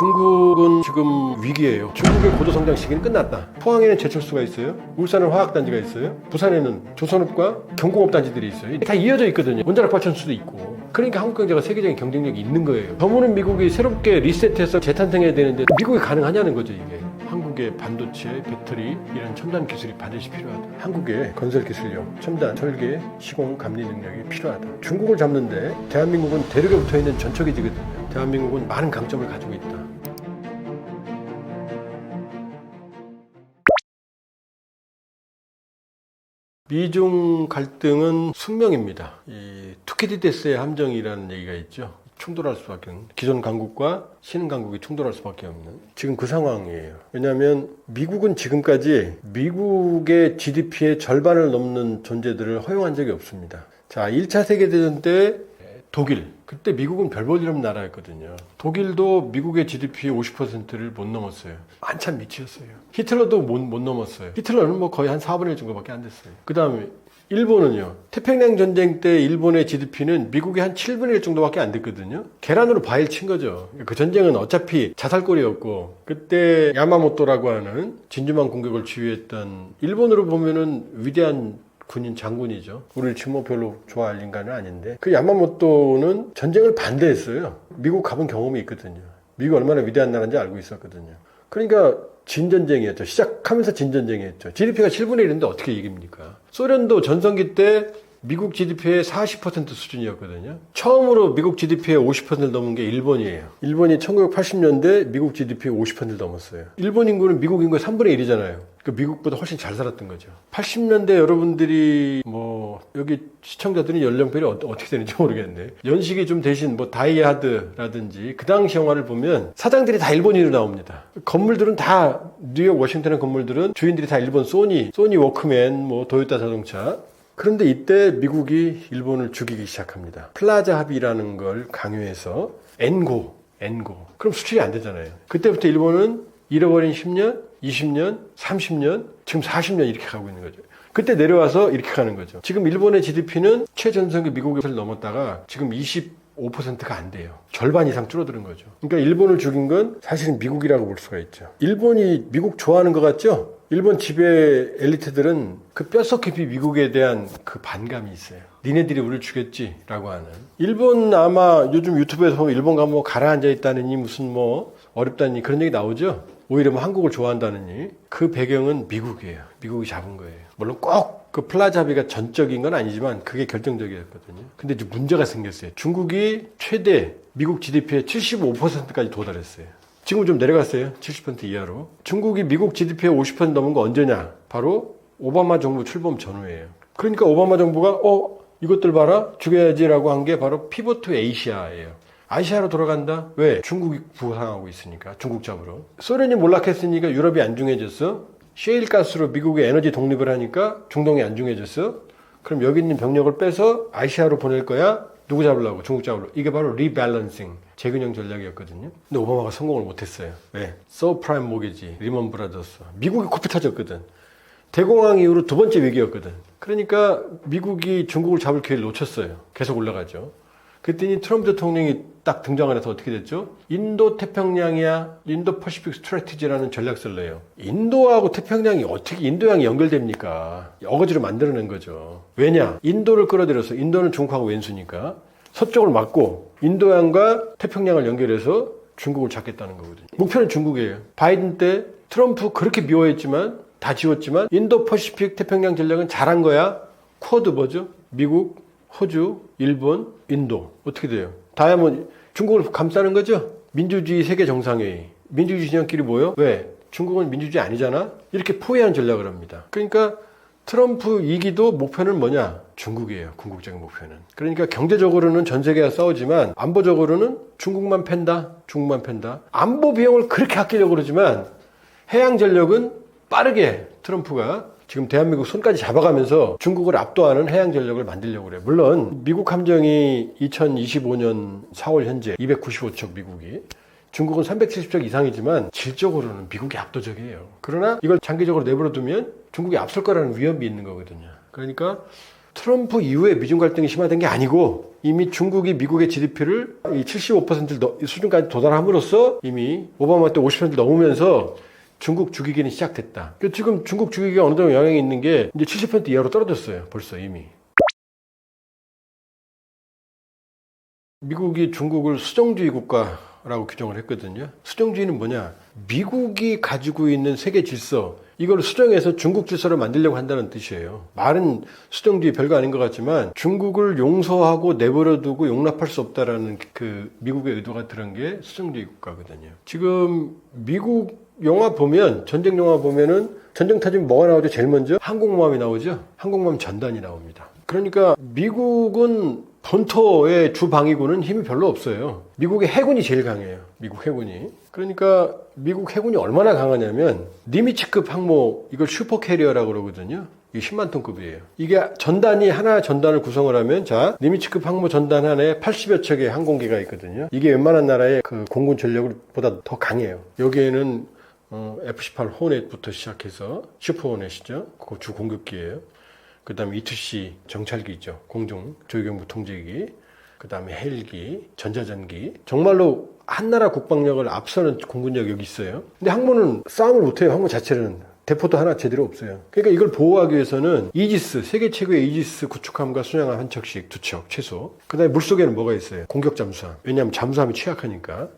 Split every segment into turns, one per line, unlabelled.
중국은 지금 위기예요. 중국의 고도성장 시기는 끝났다. 포항에는 제철소가 있어요. 울산은 화학단지가 있어요. 부산에는 조선업과 경공업단지들이 있어요. 다 이어져 있거든요. 원자력 발전소도 있고. 그러니까 한국 경제가 세계적인 경쟁력이 있는 거예요. 저무는 미국이 새롭게 리셋해서 재탄생해야 되는데 미국이 가능하냐는 거죠, 이게. 한국의 반도체, 배터리 이런 첨단 기술이 반드시 필요하다. 한국의 건설 기술력, 첨단, 설계, 시공, 감리 능력이 필요하다. 중국을 잡는데 대한민국은 대륙에 붙어있는 전초기지거든요. 대한민국은 많은 강점을 가지고 있다. 미중 갈등은 숙명입니다. 이 투키디데스의 함정이라는 얘기가 있죠. 충돌할 수밖에 없는, 기존 강국과 신흥 강국이 충돌할 수밖에 없는 지금 그 상황이에요. 왜냐하면 미국은 지금까지 미국의 GDP의 절반을 넘는 존재들을 허용한 적이 없습니다. 자, 1차 세계대전 때 독일, 그때 미국은 별 볼 일 없는 나라였거든요. 독일도 미국의 GDP의 50%를 못 넘었어요. 한참 미치였어요. 히틀러도 못 넘었어요. 히틀러는 뭐 거의 한 4분의 1 정도밖에 안 됐어요. 그 다음에 일본은요. 태평양 전쟁 때 일본의 GDP는 미국의 한 7분의 1 정도밖에 안 됐거든요. 계란으로 바위를 친 거죠. 그 전쟁은 어차피 자살골이었고, 그때 야마모토라고 하는 진주만 공격을 지휘했던, 일본으로 보면은 위대한 군인 장군이죠. 우리를 지금 뭐 별로 좋아할 인간은 아닌데, 그 야마모토는 전쟁을 반대했어요. 미국 가본 경험이 있거든요. 미국이 얼마나 위대한 나라인지 알고 있었거든요. 그러니까 진전쟁이었죠. 시작하면서 진전쟁이었죠. GDP가 7분의 1인데 어떻게 이깁니까? 소련도 전성기 때 미국 GDP의 40% 수준이었거든요. 처음으로 미국 GDP의 50%를 넘은 게 일본이에요. 일본이 1980년대 미국 GDP의 50%를 넘었어요. 일본 인구는 미국 인구의 3분의 1이잖아요. 그 미국보다 훨씬 잘 살았던 거죠. 80년대 여러분들이 여기 시청자들이 연령별이 어떻게 되는지 모르겠네. 연식이 좀 대신 다이하드라든지 그 당시 영화를 보면 사장들이 다 일본인으로 나옵니다. 건물들은 다 뉴욕, 워싱턴의 건물들은 주인들이 다 일본 소니 워크맨, 도요타 자동차. 그런데 이때 미국이 일본을 죽이기 시작합니다. 플라자 합의라는 걸 강요해서 엔고. 그럼 수출이 안 되잖아요. 그때부터 일본은 잃어버린 10년, 20년, 30년, 지금 40년 이렇게 가고 있는 거죠. 그때 내려와서 이렇게 가는 거죠. 지금 일본의 GDP는 최전성기 미국을 넘었다가 지금 25%가 안 돼요. 절반 이상 줄어드는 거죠. 그러니까 일본을 죽인 건 사실은 미국이라고 볼 수가 있죠. 일본이 미국 좋아하는 것 같죠? 일본 지배 엘리트들은 그 뼛속 깊이 미국에 대한 그 반감이 있어요. 니네들이 우리를 죽였지? 라고 하는. 일본 아마 요즘 유튜브에서 보면 일본 가면 가라앉아 있다느니 무슨 어렵다니 그런 얘기 나오죠? 오히려 한국을 좋아한다느니. 그 배경은 미국이에요. 미국이 잡은 거예요. 물론 꼭 그 플라자 합의가 전적인 건 아니지만 그게 결정적이었거든요. 근데 이제 문제가 생겼어요. 중국이 최대 미국 GDP의 75%까지 도달했어요. 지금 좀 내려갔어요. 70% 이하로. 중국이 미국 GDP의 50% 넘은 거 언제냐? 바로 오바마 정부 출범 전후예요. 그러니까 오바마 정부가 이것들 봐라 죽여야지라고 한 게 바로 피벗 투 아시아예요. 아시아로 돌아간다? 왜? 중국이 부상하고 있으니까. 중국 잡으러. 소련이 몰락했으니까 유럽이 안중해졌어. 셰일 가스로 미국의 에너지 독립을 하니까 중동이 안중해졌어. 그럼 여기 있는 병력을 빼서 아시아로 보낼 거야? 누구 잡으려고? 중국 잡으려고. 이게 바로 리밸런싱, 재균형 전략이었거든요. 근데 오바마가 성공을 못했어요. 왜? 서프라임 모기지, 리먼 브라더스. 미국이 코피 터졌거든. 대공황 이후로 두 번째 위기였거든. 그러니까 미국이 중국을 잡을 기회를 놓쳤어요. 계속 올라가죠. 그랬더니 트럼프 대통령이 딱 등장을 해서 어떻게 됐죠? 인도 태평양이야, 인도 퍼시픽 스트래티지라는 전략서를 내요. 인도하고 태평양이 어떻게 인도양이 연결됩니까? 어거지로 만들어낸 거죠. 왜냐? 인도를 끌어들여서, 인도는 중국하고 왼수니까 서쪽을 막고 인도양과 태평양을 연결해서 중국을 잡겠다는 거거든요. 목표는 중국이에요. 바이든 때 트럼프 그렇게 미워했지만 다 지웠지만 인도 퍼시픽 태평양 전략은 잘한 거야. 쿼드 뭐죠? 미국, 호주, 일본, 인도. 어떻게 돼요? 다이아몬드, 중국을 감싸는 거죠? 민주주의 세계 정상회의. 민주주의 진영끼리 모여? 왜? 중국은 민주주의 아니잖아? 이렇게 포위하는 전략을 합니다. 그러니까 트럼프 2기도 목표는 뭐냐? 중국이에요. 궁극적인 목표는. 그러니까 경제적으로는 전 세계가 싸우지만 안보적으로는 중국만 팬다. 안보 비용을 그렇게 아끼려고 그러지만 해양 전력은 빠르게 트럼프가 지금 대한민국 손까지 잡아가면서 중국을 압도하는 해양 전력을 만들려고 그래요. 물론 미국 함정이 2025년 4월 현재 295척 미국이, 중국은 370척 이상이지만 질적으로는 미국이 압도적이에요. 그러나 이걸 장기적으로 내버려두면 중국이 앞설 거라는 위험이 있는 거거든요. 그러니까 트럼프 이후에 미중 갈등이 심화된 게 아니고 이미 중국이 미국의 GDP를 75% 수준까지 도달함으로써 이미 오바마 때 50% 넘으면서 중국 죽이기는 시작됐다. 지금 중국 죽이기가 어느 정도 영향이 있는 게 이제 70% 이하로 떨어졌어요. 벌써 이미. 미국이 중국을 수정주의 국가라고 규정을 했거든요. 수정주의는 뭐냐? 미국이 가지고 있는 세계 질서, 이걸 수정해서 중국 질서를 만들려고 한다는 뜻이에요. 말은 수정주의 별거 아닌 것 같지만 중국을 용서하고 내버려두고 용납할 수 없다라는 그 미국의 의도가 들은 게 수정주의 국가거든요. 지금 미국 영화 보면, 전쟁 영화 보면은 전쟁 터지면 뭐가 나오죠? 제일 먼저 항공모함이 나오죠. 항공모함 전단이 나옵니다. 그러니까 미국은 본토의 주방위군은 힘이 별로 없어요. 미국의 해군이 제일 강해요. 미국 해군이. 그러니까 미국 해군이 얼마나 강하냐면 니미츠급 항모, 이걸 슈퍼캐리어라고 그러거든요. 이게 10만 톤급이에요. 이게 하나 전단을 구성을 하면, 자, 니미츠급 항모 전단 안에 80여 척의 항공기가 있거든요. 이게 웬만한 나라의 그 공군 전력보다 더 강해요. 여기에는 F-18 호넷부터 시작해서 슈퍼 호넷이죠. 그거 주 공격기예요. 그 다음에 E-2C 정찰기 있죠. 공중 조기경보 통제기. 그 다음에 헬기, 전자전기. 정말로 한 나라 국방력을 앞서는 공군력이 여기 있어요. 근데 항모는 싸움을 못해요. 항모 자체는. 대포도 하나 제대로 없어요. 그러니까 이걸 보호하기 위해서는 이지스, 세계 최고의 이지스 구축함과 순양함 한 척씩, 2척 최소. 그 다음에 물속에는 뭐가 있어요? 공격 잠수함. 왜냐하면 잠수함이 취약하니까.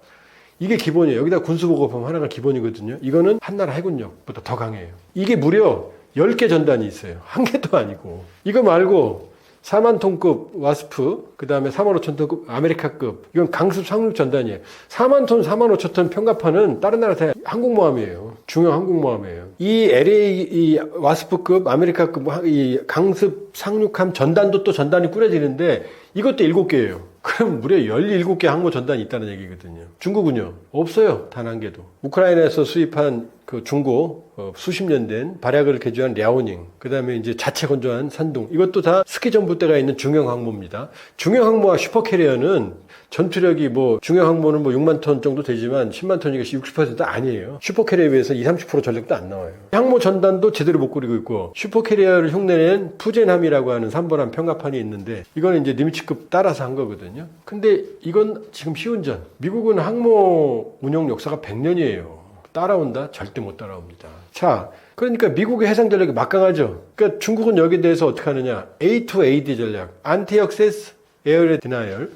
이게 기본이에요. 여기다 군수보급함 하나가 기본이거든요. 이거는 한 나라 해군력보다 더 강해요. 이게 무려 10개 전단이 있어요. 한 개도 아니고. 이거 말고 4만 톤급 와스프, 그 다음에 4만 5천 톤급 아메리카급, 이건 강습 상륙 전단이에요. 4만 톤, 4만 5천 톤 평가판은 다른 나라 다 항공모함이에요. 중형 항공모함이에요. 이 LA, 이 와스프급, 아메리카급, 이 강습 상륙함 전단도 또 전단이 꾸려지는데 이것도 7개예요. 그럼 무려 17개 항모 전단이 있다는 얘기거든요. 중국은요? 없어요. 단 한 개도. 우크라이나에서 수입한 그 중고 수십 년 된 발약을 개조한 랴오닝, 그 다음에 이제 자체 건조한 산둥, 이것도 다 스키 전부대가 있는 중형 항모입니다. 중형 항모와 슈퍼캐리어는 전투력이 중형 항모는 6만 톤 정도 되지만 10만 톤이니까 60% 아니에요. 슈퍼캐리어에 비해서 20-30% 전력도 안 나와요. 항모 전단도 제대로 못 꾸리고 있고, 슈퍼캐리어를 흉내낸 푸젠함이라고 하는 3번함 평가판이 있는데, 이거는 이제 니미츠급 따라서 한 거거든요. 근데 이건 지금 시운전. 미국은 항모 운용 역사가 100년이에요. 따라온다? 절대 못 따라옵니다. 자, 그러니까 미국의 해상 전력이 막강하죠. 그러니까 중국은 여기에 대해서 어떻게 하느냐? A2AD 전략, Anti-Access Air Denial,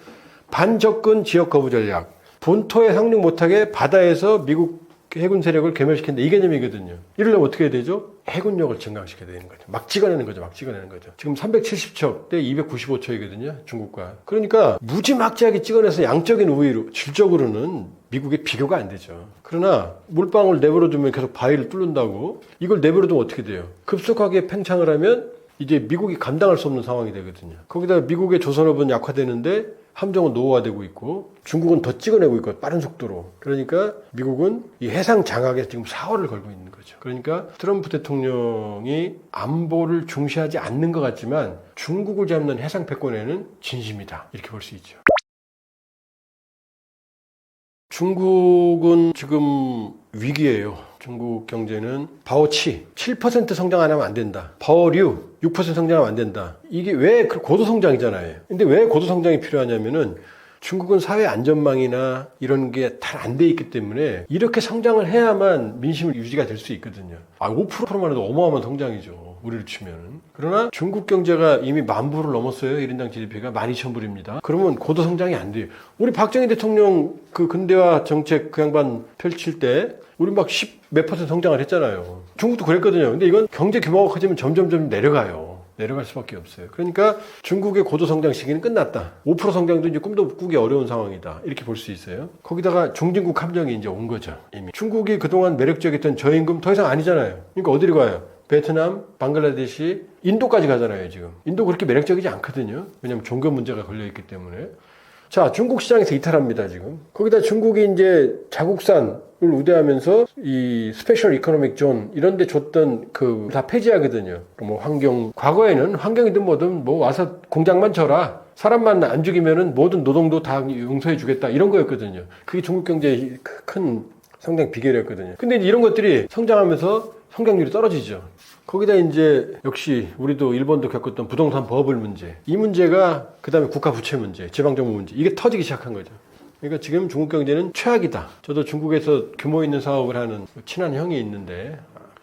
반접근 지역 거부 전략, 본토에 상륙 못하게 바다에서 미국 해군 세력을 괴멸시킨다. 이 개념이거든요. 이러려면 어떻게 해야 되죠? 해군력을 증강시켜야 되는 거죠. 막 찍어내는 거죠. 지금 370척 대 295척이거든요. 중국과. 그러니까 무지막지하게 찍어내서 양적인 우위로, 질적으로는 미국에 비교가 안 되죠. 그러나 물방울 내버려두면 계속 바위를 뚫는다고, 이걸 내버려두면 어떻게 돼요? 급속하게 팽창을 하면 이제 미국이 감당할 수 없는 상황이 되거든요. 거기다 미국의 조선업은 약화되는데 함정은 노후화되고 있고, 중국은 더 찍어내고 있고 빠른 속도로. 그러니까 미국은 이 해상 장악에 지금 사활을 걸고 있는 거죠. 그러니까 트럼프 대통령이 안보를 중시하지 않는 것 같지만 중국을 잡는 해상 패권에는 진심이다, 이렇게 볼 수 있죠. 중국은 지금 위기예요. 중국 경제는 바오치 7% 성장 안 하면 안 된다. 바오류 6% 성장하면 안 된다. 이게 왜 고도성장이잖아요. 근데 왜 고도성장이 필요하냐면은 중국은 사회 안전망이나 이런 게 잘 안 돼 있기 때문에 이렇게 성장을 해야만 민심을 유지가 될 수 있거든요. 5%만 해도 어마어마한 성장이죠. 우리를 치면은. 그러나 중국 경제가 이미 10,000불을 넘었어요. 1인당 GDP가 12,000불입니다. 그러면 고도 성장이 안 돼요. 우리 박정희 대통령 그 근대화 정책 그 양반 펼칠 때 우리 막 10 몇 % 성장을 했잖아요. 중국도 그랬거든요. 근데 이건 경제 규모가 커지면 점점 내려가요. 내려갈 수밖에 없어요. 그러니까 중국의 고도 성장 시기는 끝났다. 5% 성장도 이제 꿈도 꾸기 어려운 상황이다. 이렇게 볼 수 있어요. 거기다가 중진국 함정이 이제 온 거죠. 이미. 중국이 그동안 매력적이었던 저임금 더 이상 아니잖아요. 그러니까 어디로 가요? 베트남, 방글라데시, 인도까지 가잖아요, 지금. 인도 그렇게 매력적이지 않거든요. 왜냐면 종교 문제가 걸려있기 때문에. 자, 중국 시장에서 이탈합니다, 지금. 거기다 중국이 이제 자국산을 우대하면서 이 스페셜 이코노믹 존 이런 데 줬던 그 다 폐지하거든요. 환경, 과거에는 환경이든 뭐든 와서 공장만 쳐라. 사람만 안 죽이면은 모든 노동도 다 용서해 주겠다. 이런 거였거든요. 그게 중국 경제의 큰 성장 비결이었거든요. 근데 이런 것들이 성장하면서 성장률이 떨어지죠. 거기다 이제 역시 우리도 일본도 겪었던 부동산 버블 문제, 이 문제가 그다음에 국가 부채 문제, 지방정부 문제, 이게 터지기 시작한 거죠. 그러니까 지금 중국 경제는 최악이다. 저도 중국에서 규모 있는 사업을 하는 친한 형이 있는데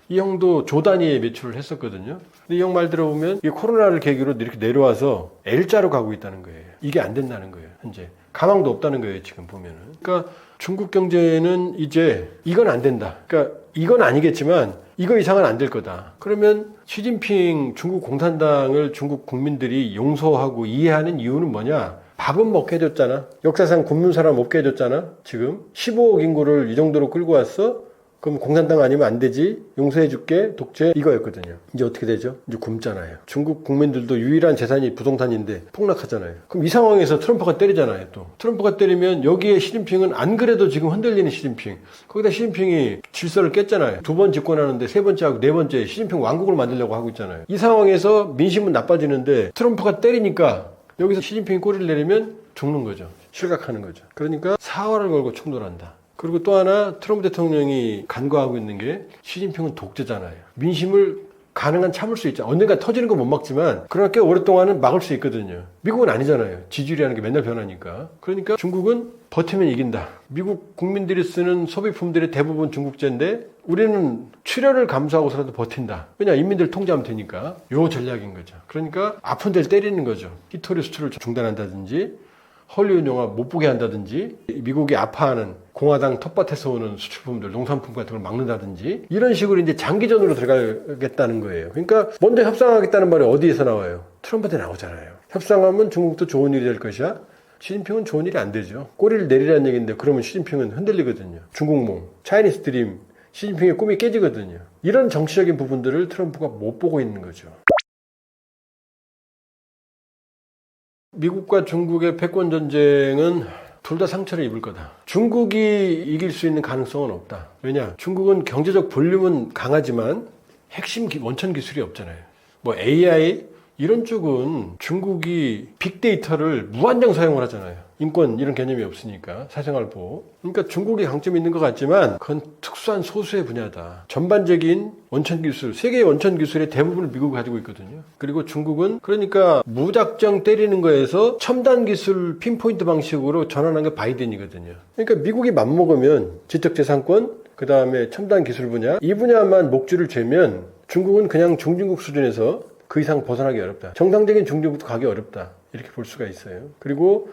이 형도 조 단위의 매출을 했었거든요. 근데 이 형 말 들어보면 이 코로나를 계기로 이렇게 내려와서 L자로 가고 있다는 거예요. 이게 안 된다는 거예요. 현재 가망도 없다는 거예요. 지금 보면은. 그러니까 중국 경제는 이제 이건 안 된다. 그러니까 이건 아니겠지만 이거 이상은 안 될 거다. 그러면 시진핑 중국 공산당을 중국 국민들이 용서하고 이해하는 이유는 뭐냐? 밥은 먹게 해줬잖아. 역사상 굶는 사람 없게 해줬잖아. 지금 15억 인구를 이 정도로 끌고 왔어. 그럼 공산당 아니면 안 되지. 용서해줄게. 독재 이거였거든요. 이제 어떻게 되죠? 이제 굶잖아요. 중국 국민들도 유일한 재산이 부동산인데 폭락하잖아요. 그럼 이 상황에서 트럼프가 때리잖아요. 또 트럼프가 때리면 여기에 시진핑은 안 그래도 지금 흔들리는 시진핑. 거기다 시진핑이 질서를 깼잖아요. 2번 집권하는데 3번째하고 4번째 시진핑 왕국을 만들려고 하고 있잖아요. 이 상황에서 민심은 나빠지는데 트럼프가 때리니까 여기서 시진핑이 꼬리를 내리면 죽는 거죠. 실각하는 거죠. 그러니까 사활을 걸고 충돌한다. 그리고 또 하나 트럼프 대통령이 간과하고 있는 게 시진핑은 독재잖아요. 민심을 가능한 참을 수 있죠. 언젠가 터지는 건 못 막지만 그러나 꽤 오랫동안은 막을 수 있거든요. 미국은 아니잖아요. 지지율이라는 게 맨날 변하니까. 그러니까 중국은 버티면 이긴다. 미국 국민들이 쓰는 소비품들의 대부분 중국제인데 우리는 출혈을 감수하고서라도 버틴다. 왜냐? 인민들 통제하면 되니까. 요 전략인 거죠. 그러니까 아픈 데를 때리는 거죠. 히토리 수출을 중단한다든지 헐리우드 영화 못 보게 한다든지 미국이 아파하는 공화당 텃밭에서 오는 수출품들, 농산품 같은 걸 막는다든지 이런 식으로 이제 장기전으로 들어가겠다는 거예요. 그러니까 먼저 협상하겠다는 말이 어디에서 나와요? 트럼프한테 나오잖아요. 협상하면 중국도 좋은 일이 될 것이야. 시진핑은 좋은 일이 안 되죠. 꼬리를 내리라는 얘기인데 그러면 시진핑은 흔들리거든요. 중국몽, 차이니스 드림, 시진핑의 꿈이 깨지거든요. 이런 정치적인 부분들을 트럼프가 못 보고 있는 거죠. 미국과 중국의 패권 전쟁은 둘 다 상처를 입을 거다. 중국이 이길 수 있는 가능성은 없다. 왜냐? 중국은 경제적 볼륨은 강하지만 핵심 원천 기술이 없잖아요. 뭐 AI 이런 쪽은 중국이 빅데이터를 무한정 사용을 하잖아요. 인권 이런 개념이 없으니까 사생활 보호. 그러니까 중국이 강점이 있는 것 같지만 그건 특수한 소수의 분야다. 전반적인 원천 기술, 세계의 원천 기술의 대부분을 미국이 가지고 있거든요. 그리고 중국은 그러니까 무작정 때리는 거에서 첨단 기술 핀포인트 방식으로 전환한 게 바이든이거든요. 그러니까 미국이 맘먹으면 지적재산권, 그 다음에 첨단 기술 분야, 이 분야만 목줄을 죄면 중국은 그냥 중진국 수준에서 그 이상 벗어나기 어렵다. 정상적인 중진국도 가기 어렵다. 이렇게 볼 수가 있어요. 그리고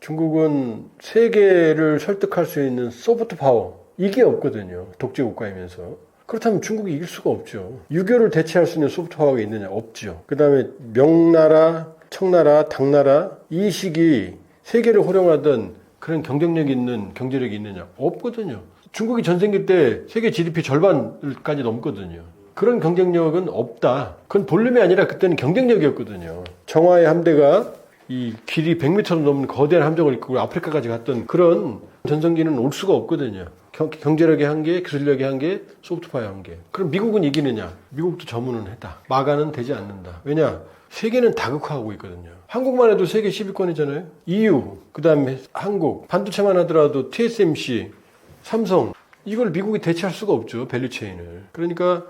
중국은 세계를 설득할 수 있는 소프트 파워 이게 없거든요. 독재 국가이면서. 그렇다면 중국이 이길 수가 없죠. 유교를 대체할 수 있는 소프트 파워가 있느냐? 없죠. 그 다음에 명나라, 청나라, 당나라 이 시기 세계를 호령하던 그런 경쟁력 있는 경제력이 있느냐? 없거든요. 중국이 전생기 때 세계 GDP 절반까지 넘거든요. 그런 경쟁력은 없다. 그건 볼륨이 아니라 그때는 경쟁력이었거든요. 정화의 함대가 이 길이 100m도 넘는 거대한 함정을 이끌고 아프리카까지 갔던 그런 전성기는 올 수가 없거든요. 경제력의 한계, 기술력의 한계, 소프트파워의 한계. 그럼 미국은 이기느냐? 미국도 저문은 했다. 마가는 되지 않는다. 왜냐? 세계는 다극화하고 있거든요. 한국만 해도 세계 10위권이잖아요. EU, 그 다음에 한국, 반도체만 하더라도 TSMC, 삼성 이걸 미국이 대체할 수가 없죠. 밸류체인을. 그러니까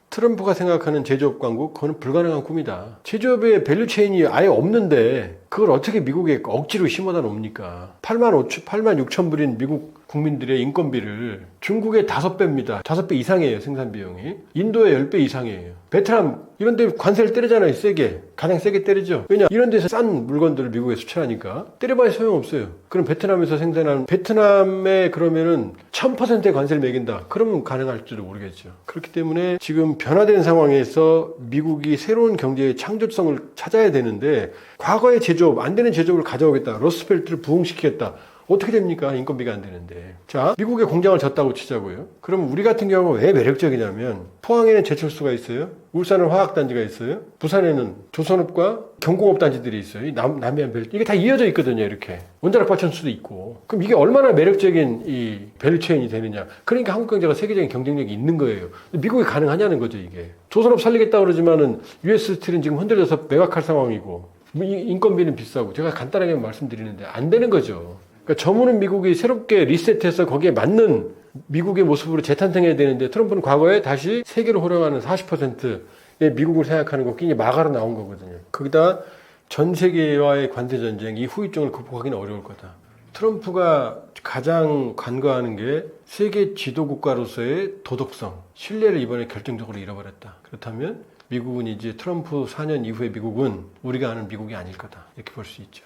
트럼프가 생각하는 제조업 강국, 그건 불가능한 꿈이다. 제조업의 밸류체인이 아예 없는데 그걸 어떻게 미국에 억지로 심어다 놓습니까? 8만 6천 불인 미국 국민들의 인건비를 중국의 5배입니다. 5배 이상이에요, 생산 비용이. 인도의 10배 이상이에요. 베트남 이런 데 관세를 때리잖아요, 세게. 가장 세게 때리죠. 왜냐? 이런 데서 싼 물건들을 미국에 수출하니까 때려봐야 소용없어요. 그럼 베트남에서 생산하는 베트남에 그러면은 1000%의 관세를 매긴다. 그러면 가능할지도 모르겠죠. 그렇기 때문에 지금 변화된 상황에서 미국이 새로운 경제의 창조성을 찾아야 되는데 과거의 제조업, 안 되는 제조업을 가져오겠다. 러스트벨트를 부흥시키겠다. 어떻게 됩니까? 인건비가 안 되는데. 자, 미국의 공장을 졌다고 치자고요. 그럼 우리 같은 경우는 왜 매력적이냐면 포항에는 제철소가 있어요. 울산은 화학단지가 있어요. 부산에는 조선업과 경공업 단지들이 있어요. 남해안 벨트. 이게 다 이어져 있거든요. 이렇게. 원자력 발전소도 있고. 그럼 이게 얼마나 매력적인 이 밸류체인이 되느냐. 그러니까 한국 경제가 세계적인 경쟁력이 있는 거예요. 미국이 가능하냐는 거죠, 이게. 조선업 살리겠다 그러지만은 US 스틸은 지금 흔들려서 매각할 상황이고 인건비는 비싸고 제가 간단하게 말씀드리는데 안 되는 거죠. 그러니까 저무는 미국이 새롭게 리셋해서 거기에 맞는 미국의 모습으로 재탄생해야 되는데 트럼프는 과거에 다시 세계를 호령하는 40%의 미국을 생각하는 거 끼니 마가로 나온 거거든요. 거기다 전 세계와의 관세 전쟁, 이 후유증을 극복하기는 어려울 거다. 트럼프가 가장 간과하는 게 세계 지도 국가로서의 도덕성, 신뢰를 이번에 결정적으로 잃어버렸다. 그렇다면 미국은 이제 트럼프 4년 이후의 미국은 우리가 아는 미국이 아닐 거다. 이렇게 볼 수 있죠.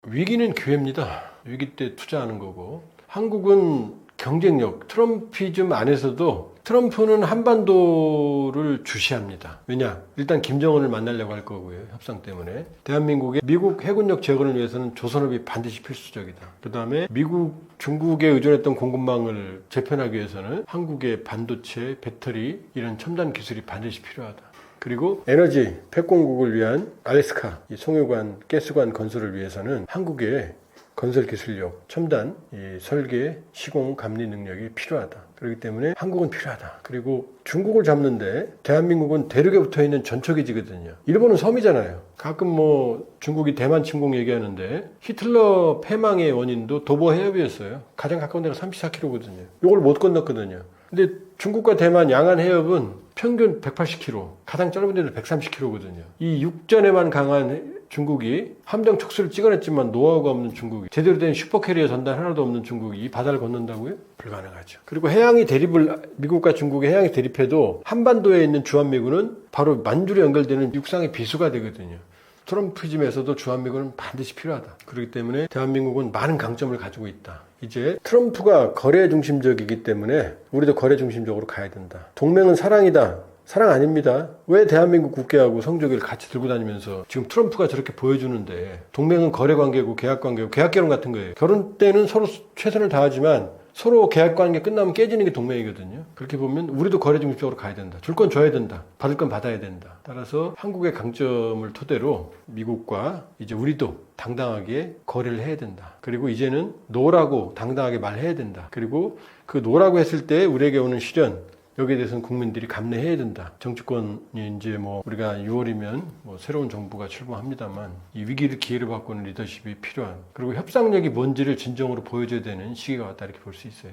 위기는 기회입니다. 위기 때 투자하는 거고, 한국은 경쟁력, 트럼피즘 안에서도 트럼프는 한반도를 주시합니다. 왜냐? 일단 김정은을 만나려고 할 거고요. 협상 때문에. 대한민국의 미국 해군력 재건을 위해서는 조선업이 반드시 필수적이다. 그 다음에 미국, 중국에 의존했던 공급망을 재편하기 위해서는 한국의 반도체, 배터리 이런 첨단 기술이 반드시 필요하다. 그리고 에너지 폐공국을 위한 알래스카 송유관, 가스관 건설을 위해서는 한국의 건설 기술력, 첨단 설계, 시공, 감리 능력이 필요하다. 그렇기 때문에 한국은 필요하다. 그리고 중국을 잡는데 대한민국은 대륙에 붙어있는 전초기지거든요. 일본은 섬이잖아요. 가끔 뭐 중국이 대만 침공 얘기하는데 히틀러 패망의 원인도 도보 해협이었어요. 가장 가까운 데가 34km거든요. 이걸 못 건넜거든요. 근데 중국과 대만 양안 해협은 평균 180km, 가장 짧은 데는 130km거든요. 이 육전에만 강한 중국이 함정 척수를 찍어냈지만 노하우가 없는 중국이, 제대로 된 슈퍼캐리어 전단 하나도 없는 중국이 이 바다를 건넌다고요? 불가능하죠. 그리고 해양이 대립을, 미국과 중국의 해양이 대립해도 한반도에 있는 주한미군은 바로 만주로 연결되는 육상의 비수가 되거든요. 트럼피즘에서도 주한미군은 반드시 필요하다. 그렇기 때문에 대한민국은 많은 강점을 가지고 있다. 이제 트럼프가 거래 중심적이기 때문에 우리도 거래 중심적으로 가야 된다. 동맹은 사랑이다. 사랑 아닙니다. 왜 대한민국 국기하고 성조기를 같이 들고 다니면서 지금 트럼프가 저렇게 보여주는데, 동맹은 거래 관계고 계약 관계고 계약 결혼 같은 거예요. 결혼 때는 서로 최선을 다하지만 서로 계약 관계 끝나면 깨지는 게 동맹이거든요. 그렇게 보면 우리도 거래 중심적으로 가야 된다. 줄 건 줘야 된다. 받을 건 받아야 된다. 따라서 한국의 강점을 토대로 미국과 이제 우리도 당당하게 거래를 해야 된다. 그리고 이제는 노라고 당당하게 말해야 된다. 그리고 그 노라고 했을 때 우리에게 오는 시련, 여기에 대해서는 국민들이 감내해야 된다. 정치권이 이제 뭐 우리가 6월이면 뭐 새로운 정부가 출범합니다만 이 위기를 기회로 바꾸는 리더십이 필요한, 그리고 협상력이 뭔지를 진정으로 보여줘야 되는 시기가 왔다, 이렇게 볼 수 있어요.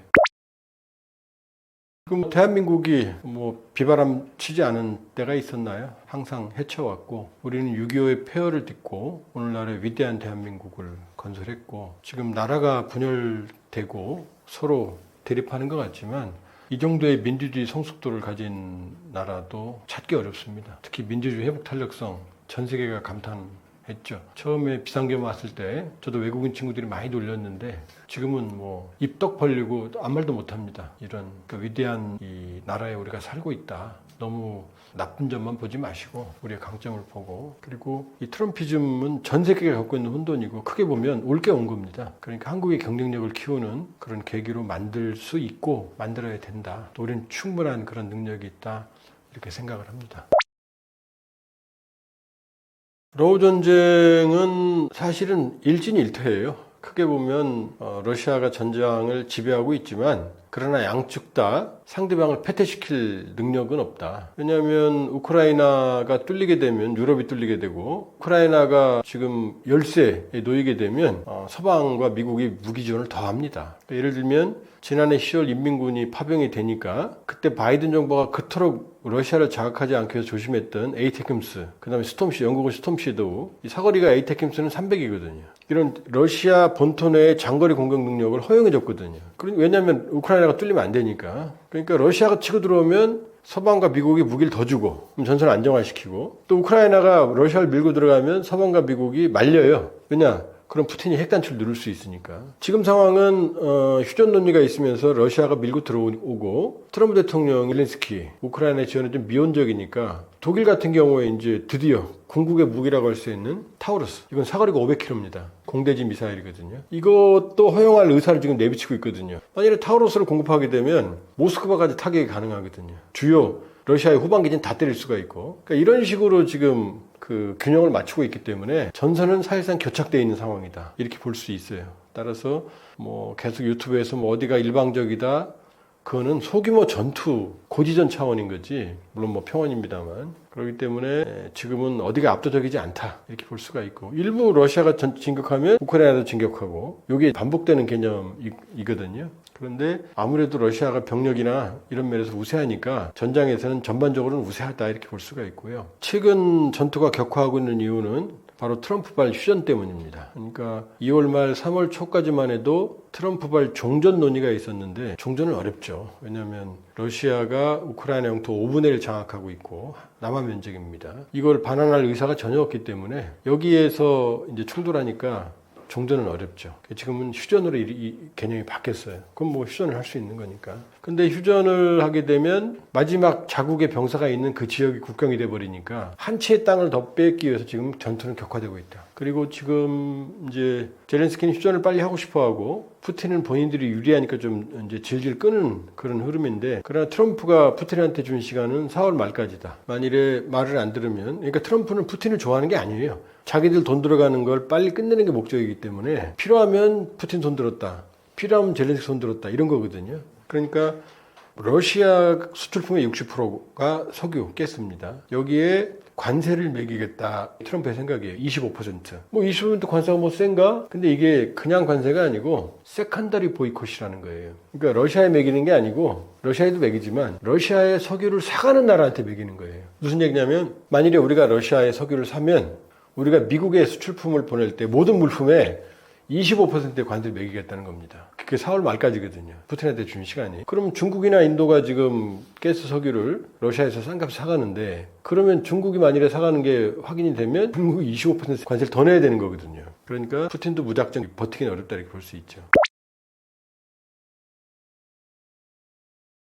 그럼 대한민국이 뭐 비바람 치지 않은 때가 있었나요? 항상 헤쳐왔고, 우리는 6.25의 폐허를 딛고 오늘날의 위대한 대한민국을 건설했고, 지금 나라가 분열되고 서로 대립하는 것 같지만 이 정도의 민주주의 성숙도를 가진 나라도 찾기 어렵습니다. 특히 민주주의 회복 탄력성, 전 세계가 감탄했죠. 처음에 비상경 왔을 때 저도 외국인 친구들이 많이 놀렸는데 지금은 뭐 입덕 벌리고 아무 말도 못합니다. 이런 그 위대한 이 나라에 우리가 살고 있다. 너무 나쁜 점만 보지 마시고 우리의 강점을 보고, 그리고 이 트럼피즘은 전 세계가 갖고 있는 혼돈이고 크게 보면 올 게 온 겁니다. 그러니까 한국의 경쟁력을 키우는 그런 계기로 만들 수 있고 만들어야 된다. 또 우리는 충분한 그런 능력이 있다, 이렇게 생각을 합니다. 러우 전쟁은 사실은 일진일퇴예요. 크게 보면 러시아가 전장을 지배하고 있지만 그러나 양측 다 상대방을 패퇴시킬 능력은 없다. 왜냐하면 우크라이나가 뚫리게 되면 유럽이 뚫리게 되고, 우크라이나가 지금 열세에 놓이게 되면 서방과 미국이 무기 지원을 더 합니다. 예를 들면 지난해 10월 인민군이 파병이 되니까 그때 바이든 정부가 그토록 러시아를 자극하지 않기 위해서 조심했던 에이테킴스, 그 다음에 스톰시, 영국은 스톰시도, 이 사거리가 에이테킴스는 300이거든요. 이런 러시아 본토 내의 장거리 공격 능력을 허용해줬거든요. 왜냐하면 우크라이나가 뚫리면 안 되니까. 그러니까 러시아가 치고 들어오면 서방과 미국이 무기를 더 주고, 그럼 전선을 안정화시키고, 또 우크라이나가 러시아를 밀고 들어가면 서방과 미국이 말려요. 왜냐? 그럼 푸틴이 핵단추를 누를 수 있으니까. 지금 상황은 휴전 논의가 있으면서 러시아가 밀고 들어오고, 트럼프 대통령, 젤렌스키 우크라이나 지원은 좀 미온적이니까 독일 같은 경우에 이제 드디어 궁극의 무기라고 할 수 있는 타우루스, 이건 사거리가 500km입니다. 공대지 미사일이거든요. 이것도 허용할 의사를 지금 내비치고 있거든요. 만약에 타우루스를 공급하게 되면 모스크바까지 타격이 가능하거든요. 주요 러시아의 후방기지는 다 때릴 수가 있고, 그러니까 이런 식으로 지금 그 균형을 맞추고 있기 때문에 전선은 사실상 교착되어 있는 상황이다, 이렇게 볼 수 있어요. 따라서 뭐 계속 유튜브에서 뭐 어디가 일방적이다, 그거는 소규모 전투, 고지전 차원인 거지. 물론 뭐 평원입니다만. 그렇기 때문에 지금은 어디가 압도적이지 않다. 이렇게 볼 수가 있고. 일부 러시아가 진격하면 우크라이나도 진격하고. 이게 반복되는 개념이거든요. 그런데 아무래도 러시아가 병력이나 이런 면에서 우세하니까 전장에서는 전반적으로는 우세하다. 이렇게 볼 수가 있고요. 최근 전투가 격화하고 있는 이유는 바로 트럼프발 휴전 때문입니다. 그러니까 2월 말 3월 초까지만 해도 트럼프발 종전 논의가 있었는데 종전은 어렵죠. 왜냐하면 러시아가 우크라이나 영토 5분의 1을 장악하고 있고 남한 면적입니다. 이걸 반환할 의사가 전혀 없기 때문에 여기에서 이제 충돌하니까 종전은 어렵죠. 지금은 휴전으로 이 개념이 바뀌었어요. 그럼 뭐 휴전을 할 수 있는 거니까. 근데 휴전을 하게 되면 마지막 자국의 병사가 있는 그 지역이 국경이 돼버리니까 한 채의 땅을 더 뺏기 위해서 지금 전투는 격화되고 있다. 그리고 지금 이제 젤렌스키는 휴전을 빨리 하고 싶어 하고 푸틴은 본인들이 유리하니까 좀 이제 질질 끄는 그런 흐름인데, 그러나 트럼프가 푸틴한테 준 시간은 4월 말까지다. 만일에 말을 안 들으면, 그러니까 트럼프는 푸틴을 좋아하는 게 아니에요. 자기들 돈 들어가는 걸 빨리 끝내는 게 목적이기 때문에 필요하면 푸틴 손 들었다, 필요하면 젤렌스키 손 들었다, 이런 거거든요. 그러니까 러시아 수출품의 60%가 석유, 가스입니다. 여기에 관세를 매기겠다, 트럼프의 생각이에요. 25%. 뭐 25% 관세가 뭐 센가? 근데 이게 그냥 관세가 아니고 세컨더리 보이콧이라는 거예요. 그러니까 러시아에 매기는 게 아니고, 러시아에도 매기지만 러시아의 석유를 사가는 나라한테 매기는 거예요. 무슨 얘기냐면, 만일에 우리가 러시아의 석유를 사면 우리가 미국에 수출품을 보낼 때 모든 물품에 25%의 관세를 매기겠다는 겁니다. 그게 4월 말까지거든요. 푸틴한테 준 시간이. 그럼 중국이나 인도가 지금 가스 석유를 러시아에서 싼 값에 사가는데, 그러면 중국이 만일에 사가는 게 확인이 되면 중국이 25% 관세를 더 내야 되는 거거든요. 그러니까 푸틴도 무작정 버티기는 어렵다, 이렇게 볼 수 있죠.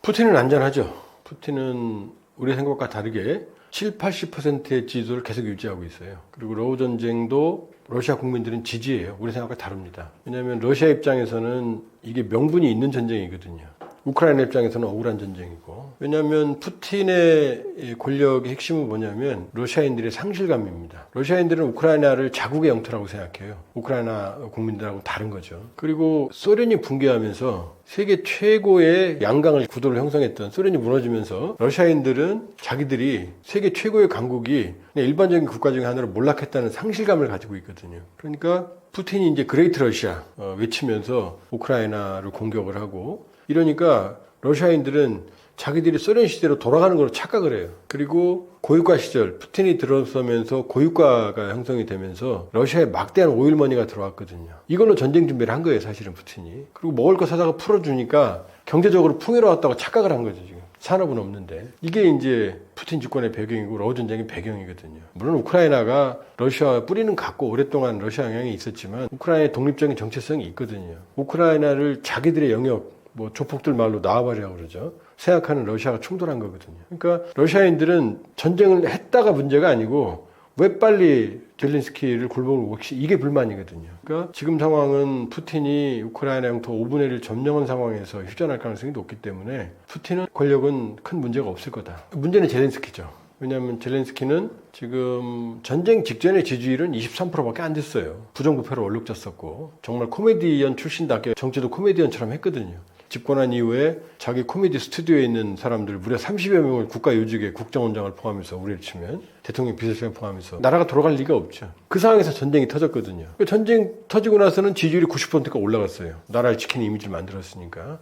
푸틴은 안전하죠. 푸틴은 우리 생각과 다르게 70~80%의 지지도를 계속 유지하고 있어요. 그리고 러우 전쟁도 러시아 국민들은 지지해요. 우리 생각과 다릅니다. 왜냐하면 러시아 입장에서는 이게 명분이 있는 전쟁이거든요. 우크라이나 입장에서는 억울한 전쟁이고. 왜냐하면 푸틴의 권력의 핵심은 뭐냐면 러시아인들의 상실감입니다. 러시아인들은 우크라이나를 자국의 영토라고 생각해요. 우크라이나 국민들하고 다른 거죠. 그리고 소련이 붕괴하면서 세계 최고의 양강을 구도를 형성했던 소련이 무너지면서 러시아인들은 자기들이 세계 최고의 강국이 그냥 일반적인 국가 중에 하나로 몰락했다는 상실감을 가지고 있거든요. 그러니까 푸틴이 이제 그레이트 러시아 외치면서 우크라이나를 공격을 하고, 이러니까 러시아인들은 자기들이 소련 시대로 돌아가는 걸로 착각을 해요. 그리고 고유가 시절, 푸틴이 들어서면서 고유가가 형성이 되면서 러시아에 막대한 오일머니가 들어왔거든요. 이걸로 전쟁 준비를 한 거예요, 사실은 푸틴이. 그리고 먹을 거 사다가 풀어주니까 경제적으로 풍요로웠다고 착각을 한 거죠, 지금. 산업은 없는데. 이게 이제 푸틴 집권의 배경이고 러우 전쟁의 배경이거든요. 물론 우크라이나가 러시아 뿌리는 같고 오랫동안 러시아 영향이 있었지만 우크라이나의 독립적인 정체성이 있거든요. 우크라이나를 자기들의 영역, 뭐 조폭들 말로 나와버리라고 그러죠. 생각하는 러시아가 충돌한 거거든요. 그러니까 러시아인들은 전쟁을 했다가 문제가 아니고 왜 빨리 젤렌스키를 굴복을 못시, 이게 불만이거든요. 그러니까 지금 상황은 푸틴이 우크라이나 영토 5분의 1을 점령한 상황에서 휴전할 가능성이 높기 때문에 푸틴은 권력은 큰 문제가 없을 거다. 문제는 젤렌스키죠. 왜냐하면 젤렌스키는 지금 전쟁 직전의 지지율은 23%밖에 안 됐어요. 부정부패로 얼룩졌었고 정말 코미디언 출신답게 정치도 코미디언처럼 했거든요. 집권한 이후에 자기 코미디 스튜디오에 있는 사람들 무려 30여 명을 국가요직의 국정원장을 포함해서, 우리를 치면 대통령 비서실장 포함해서 나라가 돌아갈 리가 없죠. 그 상황에서 전쟁이 터졌거든요. 전쟁 터지고 나서는 지지율이 90%가 올라갔어요. 나라를 지키는 이미지를 만들었으니까.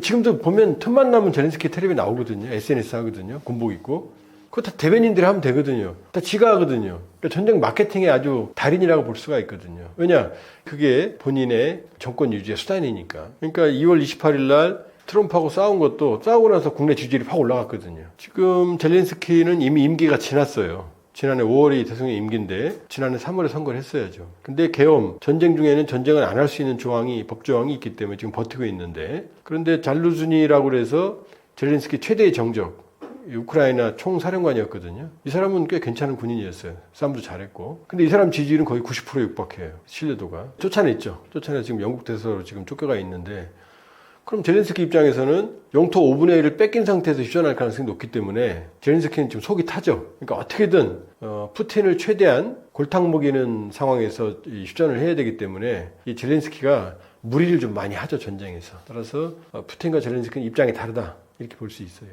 지금도 보면 틈만 나면 젤렌스키 텔레비에 나오거든요. SNS 하거든요. 군복 입고. 그거 다 대변인들이 하면 되거든요. 다 지가 하거든요. 그러니까 전쟁 마케팅의 아주 달인이라고 볼 수가 있거든요. 왜냐? 그게 본인의 정권 유지의 수단이니까. 그러니까 2월 28일 날 트럼프하고 싸운 것도, 싸우고 나서 국내 지지율이 확 올라갔거든요. 지금 젤렌스키는 이미 임기가 지났어요. 지난해 5월이 대통령 임기인데 지난해 3월에 선거를 했어야죠. 근데 계엄, 전쟁 중에는 전쟁을 안 할 수 있는 조항이, 법조항이 있기 때문에 지금 버티고 있는데, 그런데 잘루즈니라고 해서 젤렌스키 최대의 정적, 우크라이나 총사령관이었거든요. 이 사람은 꽤 괜찮은 군인이었어요. 싸움도 잘했고. 근데 이 사람 지지율은 거의 90%에 육박해요. 신뢰도가. 쫓아냈죠. 쫓아내 지금 영국 대사로 지금 쫓겨가 있는데, 그럼 젤렌스키 입장에서는 영토 5분의 1을 뺏긴 상태에서 휴전할 가능성이 높기 때문에 젤렌스키는 지금 속이 타죠. 그러니까 어떻게든 푸틴을 최대한 골탕 먹이는 상황에서 휴전을 해야 되기 때문에 이 젤렌스키가 무리를 좀 많이 하죠, 전쟁에서. 따라서 푸틴과 젤렌스키는 입장이 다르다 이렇게 볼 수 있어요.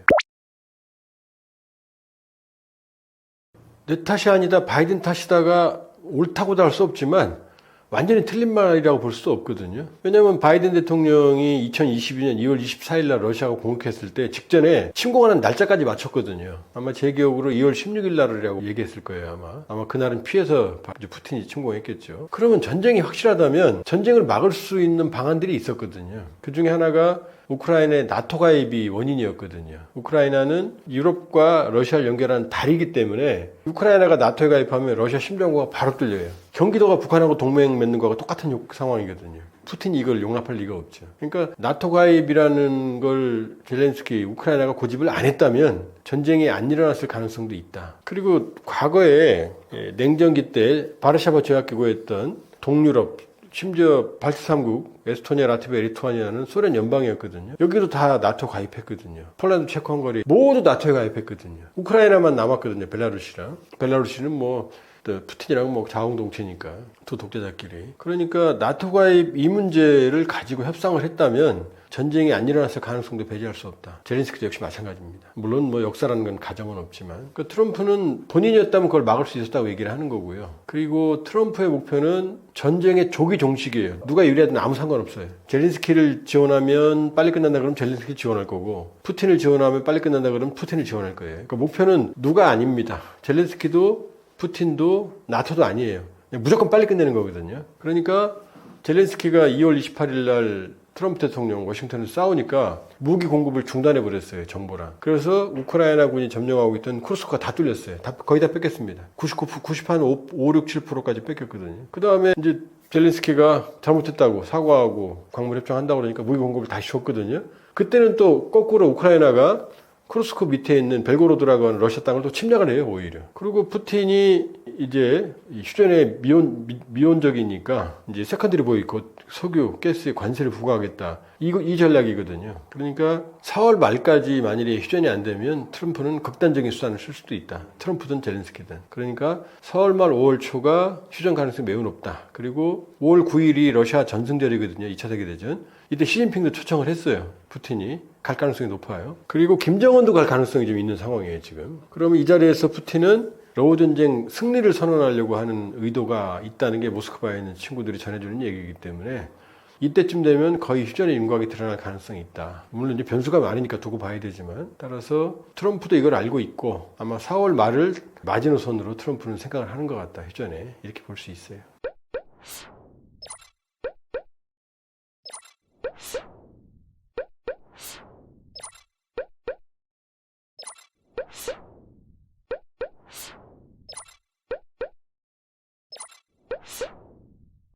내 탓이 아니다, 바이든 탓이다가 옳다고도 할 수 없지만 완전히 틀린 말이라고 볼 수도 없거든요. 왜냐하면 바이든 대통령이 2022년 2월 24일 날 러시아가 공격했을 때 직전에 침공하는 날짜까지 맞췄거든요. 아마 제 기억으로 2월 16일 날이라고 얘기했을 거예요. 아마 그날은 피해서 푸틴이 침공했겠죠. 그러면 전쟁이 확실하다면 전쟁을 막을 수 있는 방안들이 있었거든요. 그 중에 하나가 우크라이나의 나토 가입이 원인이었거든요. 우크라이나는 유럽과 러시아를 연결하는 다리이기 때문에 우크라이나가 나토에 가입하면 러시아 심장부가 바로 뚫려요. 경기도가 북한하고 동맹 맺는 거하고 똑같은 상황이거든요. 푸틴이 이걸 용납할 리가 없죠. 그러니까 나토 가입이라는 걸 젤렌스키 우크라이나가 고집을 안 했다면 전쟁이 안 일어났을 가능성도 있다. 그리고 과거에 냉전기 때 바르샤바 조약기구에 했던 동유럽 심지어 발트 3국 에스토니아, 라트비아, 리투아니아는 소련 연방이었거든요. 여기도 다 나토 가입했거든요. 폴란드, 체코, 헝가리 모두 나토에 가입했거든요. 우크라이나만 남았거든요. 벨라루시랑. 벨라루시는 뭐 푸틴이랑 뭐 자웅동체니까 두 독재자끼리. 그러니까 나토 가입 이 문제를 가지고 협상을 했다면 전쟁이 안 일어났을 가능성도 배제할 수 없다. 젤렌스키도 역시 마찬가지입니다. 물론 뭐 역사라는 건 가정은 없지만 그 트럼프는 본인이었다면 그걸 막을 수 있었다고 얘기를 하는 거고요. 그리고 트럼프의 목표는 전쟁의 조기 종식이에요. 누가 유리하든 아무 상관없어요. 젤렌스키를 지원하면 빨리 끝난다 그러면 젤렌스키를 지원할 거고 푸틴을 지원하면 빨리 끝난다 그러면 푸틴을 지원할 거예요. 그러니까 목표는 누가 아닙니다. 젤렌스키도 푸틴도 나토도 아니에요. 무조건 빨리 끝내는 거거든요. 그러니까 젤렌스키가 2월 28일 날 트럼프 대통령 워싱턴에서 싸우니까 무기 공급을 중단해 버렸어요. 정보랑. 그래서 우크라이나 군이 점령하고 있던 쿠르스크가 다 뚫렸어요. 거의 다 뺏겼습니다. 5, 6, 7%까지 뺏겼거든요. 그 다음에 이제 젤렌스키가 잘못했다고 사과하고 광물 협정한다고 그러니까 무기 공급을 다시 줬거든요. 그때는 또 거꾸로 우크라이나가 쿠르스크 밑에 있는 벨고로드라고 하는 러시아 땅을 또 침략을 해요, 오히려. 그리고 푸틴이 이제 휴전에 미온적이니까 이제 세컨드리 보이콧, 석유, 가스에 관세를 부과하겠다. 이 전략이거든요. 그러니까 4월 말까지 만일에 휴전이 안 되면 트럼프는 극단적인 수단을 쓸 수도 있다. 트럼프든 젤렌스키든. 그러니까 4월 말 5월 초가 휴전 가능성이 매우 높다. 그리고 5월 9일이 러시아 전승절이거든요. 2차 세계대전. 이때 시진핑도 초청을 했어요. 푸틴이. 갈 가능성이 높아요. 그리고 김정은도 갈 가능성이 좀 있는 상황이에요, 지금. 그러면 이 자리에서 푸틴은 러우전쟁 승리를 선언하려고 하는 의도가 있다는 게 모스크바에 있는 친구들이 전해주는 얘기이기 때문에 이때쯤 되면 거의 휴전의 윤곽이 드러날 가능성이 있다. 물론 이제 변수가 많으니까 두고 봐야 되지만 따라서 트럼프도 이걸 알고 있고 아마 4월 말을 마지노선으로 트럼프는 생각을 하는 것 같다. 휴전에. 이렇게 볼 수 있어요.